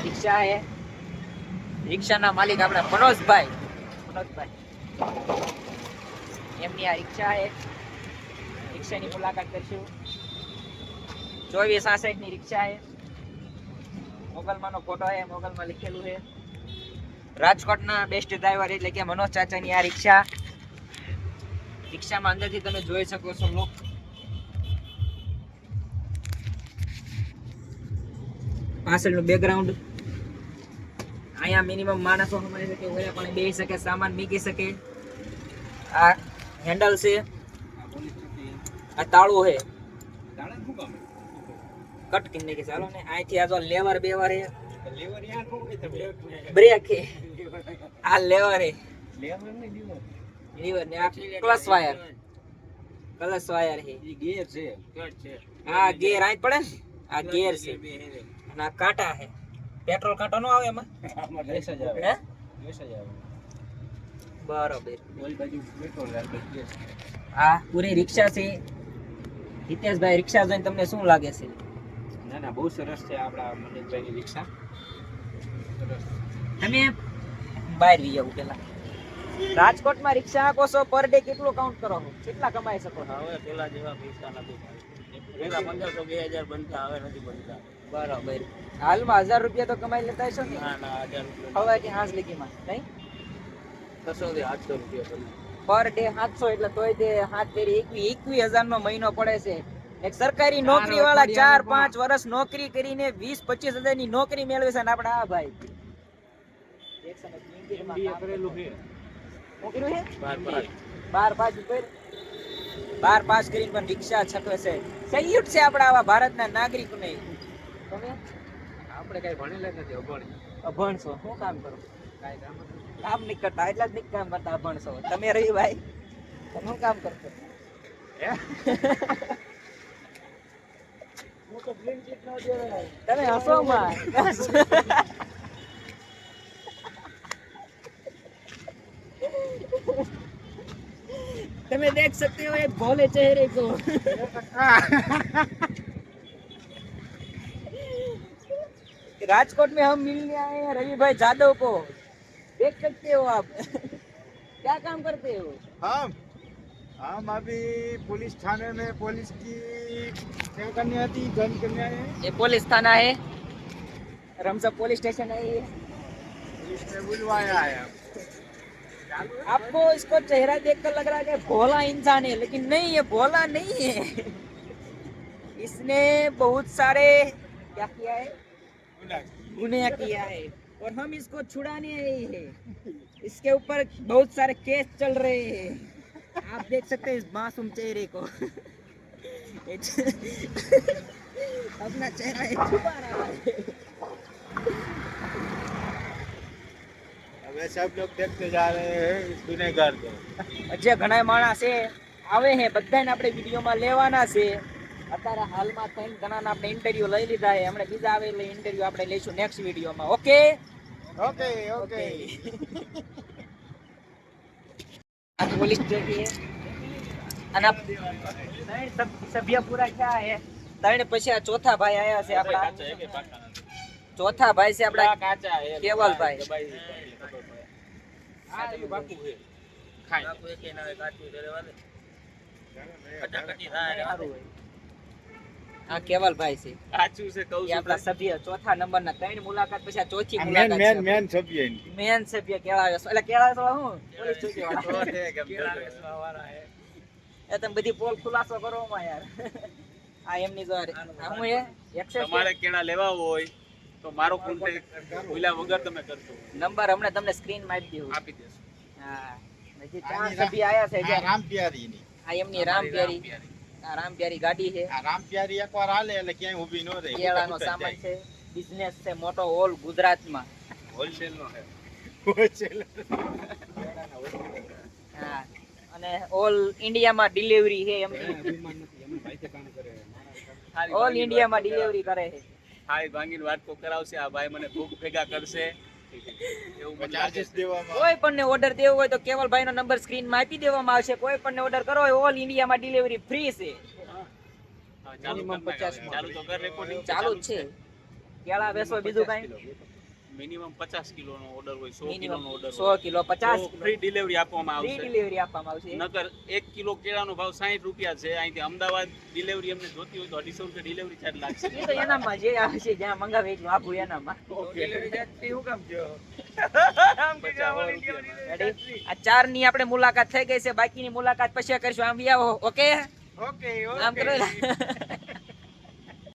રિક્ષા હે, રિક્ષાના માલિક આપણા મનોજભાઈ એમની આ રિક્ષા હે, રિક્ષાની મુલાકાત કરશું. 2466 ની રિક્ષા હે, મોગલમાં નો ફોટો હે, મોગલમાં લખેલું હે રાજકોટના બેસ્ટ ડ્રાઈવર એટલે કે મનોજ ચાચાની આ રિક્ષા. રિક્ષામાં અંદરથી તમે જોઈ શકો છો લોક. પાછળનું બેકગ્રાઉન્ડ. અહીંયા મિનિમમ માણસો સમાઈ શકે, ઓલા પણ બેસી શકે, સામાન મૂકી શકે. આ હેન્ડલ છે, આ તાળું છે, કટ કરીને કે ચાલો ને. અહીંથી આ જો લેવર બેવર છે, બ્રેક છે, આ લેવર છે, લીવર ને આ ક્લચ વાયર છે, ગિયર છે. હા ગિયર આઈ પડે ને, આ ગિયર છે અને આ કાંટા છે. પેટ્રોલ કાંટો નો આવે એમાં, હે બરોબર. આ પૂરી રિક્ષા છે. હિતેશભાઈ, રિક્ષા જોઈને તમને શું લાગે છે? ના ના, બહુ સરસ છે આપડા મનીષભાઈની રિક્ષા. તમે બહાર વી આવું પેલા રાજકોટમાં રિક્ષા હાંકો છો, પર ડે કેટલું કાઉન્ટ કરો છો, કેટલા કમાઈ શકો છો? હવે પેલા જેવા પૈસા નથી, પેલા 1500-2000 બનતા, હવે નથી બનતા. બરાબર. હાલમાં 1000 રૂપિયા તો કમાઈ લેતા હશો ને? ના ના, 1000 હવે કે હાંસ લીગીમાં નહીં, 600 થી 800 રૂપિયા બને પર ડે 700 એટલે તોય તે 7 તેરી 21,000 નો મહિનો પડે છે. એક સરકારી નોકરી વાળા 4-5 વર્ષ નોકરી કરીને 20-25,000 ની નોકરી મેળવે છે ને આપડા આ ભાઈ એક સમય જિંદગીમાં કામ કરેલું છે. શું કર્યું છે? 12 પાસ 12 પાસ કરીને પણ રિક્ષા છકવે છે. સેલ્યુટ છે આપડા આવા ભારતના નાગરિકોને. તમે આપણે કઈ ભણેલા નથી, અભણ છો, શું કામ કરો? કાઈ કામ નહીં કરતા, એટલા જ નહીં કામ કરતા, અભણ છો. તમે રહી ભાઈ, શું કામ કરતો? તમે હસો માં તમે देख सकते हो एक भोले चेहरे को. राजकोट में हम मिलने आए हैं रवि भाई जादव को. देख सकते हो आप. क्या काम करते हो? हम अभी पुलिस थाने में पुलिस की क्या करनी आती, गन करने आए हैं. ये पुलिस थाना है, रमसा पुलिस स्टेशन है ये. पुलिस ने बुलवाया है. आपको इसको चेहरा देखकर लग रहा है कि भोला इंसान है, लेकिन नहीं, ये भोला नहीं है. इसने बहुत सारे क्या किया है, गुनाह किया है, और हम इसको छुड़ाने आए हैं. इसके ऊपर बहुत सारे केस चल रहे हैं. आप देख सकते हैं इस मासूम चेहरे को. अपना चेहरा छुपा रहा है. હવે सब लोग देखते जा रहे हैं इस गुનેગાર को. જે ઘણા માણસ છે આવે છે બધાને આપણે વિડીયોમાં લેવાના છે. અત્યારે હાલમાં ત્રણ જણાના આપણે ઇન્ટરવ્યુ લઈ લીધા છે. હમણાં બીજા આવે એટલે ઇન્ટરવ્યુ આપણે લઈશું નેક્સ્ટ વિડીયોમાં. Okay okay okay. આ પોલીસ સ્ટેશન છે અને ત્રણ સભ્ય પૂરા થયા છે. ત્રણ પછી આ ચોથા ભાઈ આયા છે. આપણા ચોથા ભાઈ છે આપણા કાચા હે, કેવલભાઈ. આ એ બાકુ છે, ખાય બાકુ એકે ના કાચું દેવાને કટાકટી થાય સારું હોય. આ કેવલભાઈ છે, કાચું છે કહું એ આપણા સભ્ય ચોથા નંબરના. ત્રણ મુલાકાત પછી આ ચોથી મેન મુલાકાત મેન છે. મેન સભ્ય મેન સભ્ય કેળાવેસ. એટલે કેળાવેસ વાળા હું પોલીસ ચોકી વાળા. વાળા હે. એ તમે બધી પોલ ખુલાસો કરો માં યાર. આ એમની જો આ હું એ એક્સેસ તમારે કેળા લેવા હોય તો મારો કોન્ટેક્ટ ભૂલ્યા વગર તમે કરજો. નંબર હમણાં તમને સ્ક્રીન માં આપી દેવું. આપી દેજો. હા, હજી ચાર સભ્ય આયા છે. આ રામ પ્યારી ની, આ એમની રામ પ્યારી, આ રામ પ્યારી ગાડી છે. આ રામ પ્યારી એકવાર હાલે એટલે ક્યાંય ઊભી ન રહે. કેળાનો સામાન છે, બિઝનેસ છે મોટો ઓલ ગુજરાતમાં. હોલસેલ નો છે. હોલસેલ. હા, અને ઓલ ઇન્ડિયામાં ડિલિવરી છે એમની. ઓલ ઇન્ડિયામાં ડિલિવરી કરે છે. હાય ભાંગીને વાત તો કરાવશે આ ભાઈ, મને ખૂબ ભેગા કરશે એવું મને લાગે ચાર્જીસ છે. દેવામાં કોઈ પણ ને ઓર્ડર દેવો હોય તો કેવલભાઈ નો નંબર સ્ક્રીન માં આપી દેવામાં આવશે. કોઈ પણ ને ઓર્ડર કરો હોય ઓલ ઇન્ડિયામાં ડિલિવરી ફ્રી છે. ચાલુ minimum કર નાખ. 50 ચાલુ તો કર રેકોર્ડિંગ ચાલુ જ છે. કેળા વેસો બીજું કઈ મિનિમમ 50 કિલોનો ઓર્ડર હોય, 100 મિનિમમ કિલોનો order 100 kilo 50 kilo free delivery આપવામાં ફ્રી આવશે. ડિલિવરી આપવામાં આવશે. નકર 1 કિલો કેળાનો ભાવ 60 રૂપિયા છે. અહીંથી અમદાવાદ ડિલિવરી અમને જોતી હોય તો 250 રૂપિયા ડિલિવરી ચાર્જ લાગશે. એ તો એનામાં જે આવે છે જ્યાં મંગાવે એટલું આપું એનામાં. Ready? આ 4 ની આપણે મુલાકાત થઈ ગઈ છે, બાકીની મુલાકાત પછી કરશું. આમ બી આવો. ઓકે ઓકે આમ કરો. ઓકે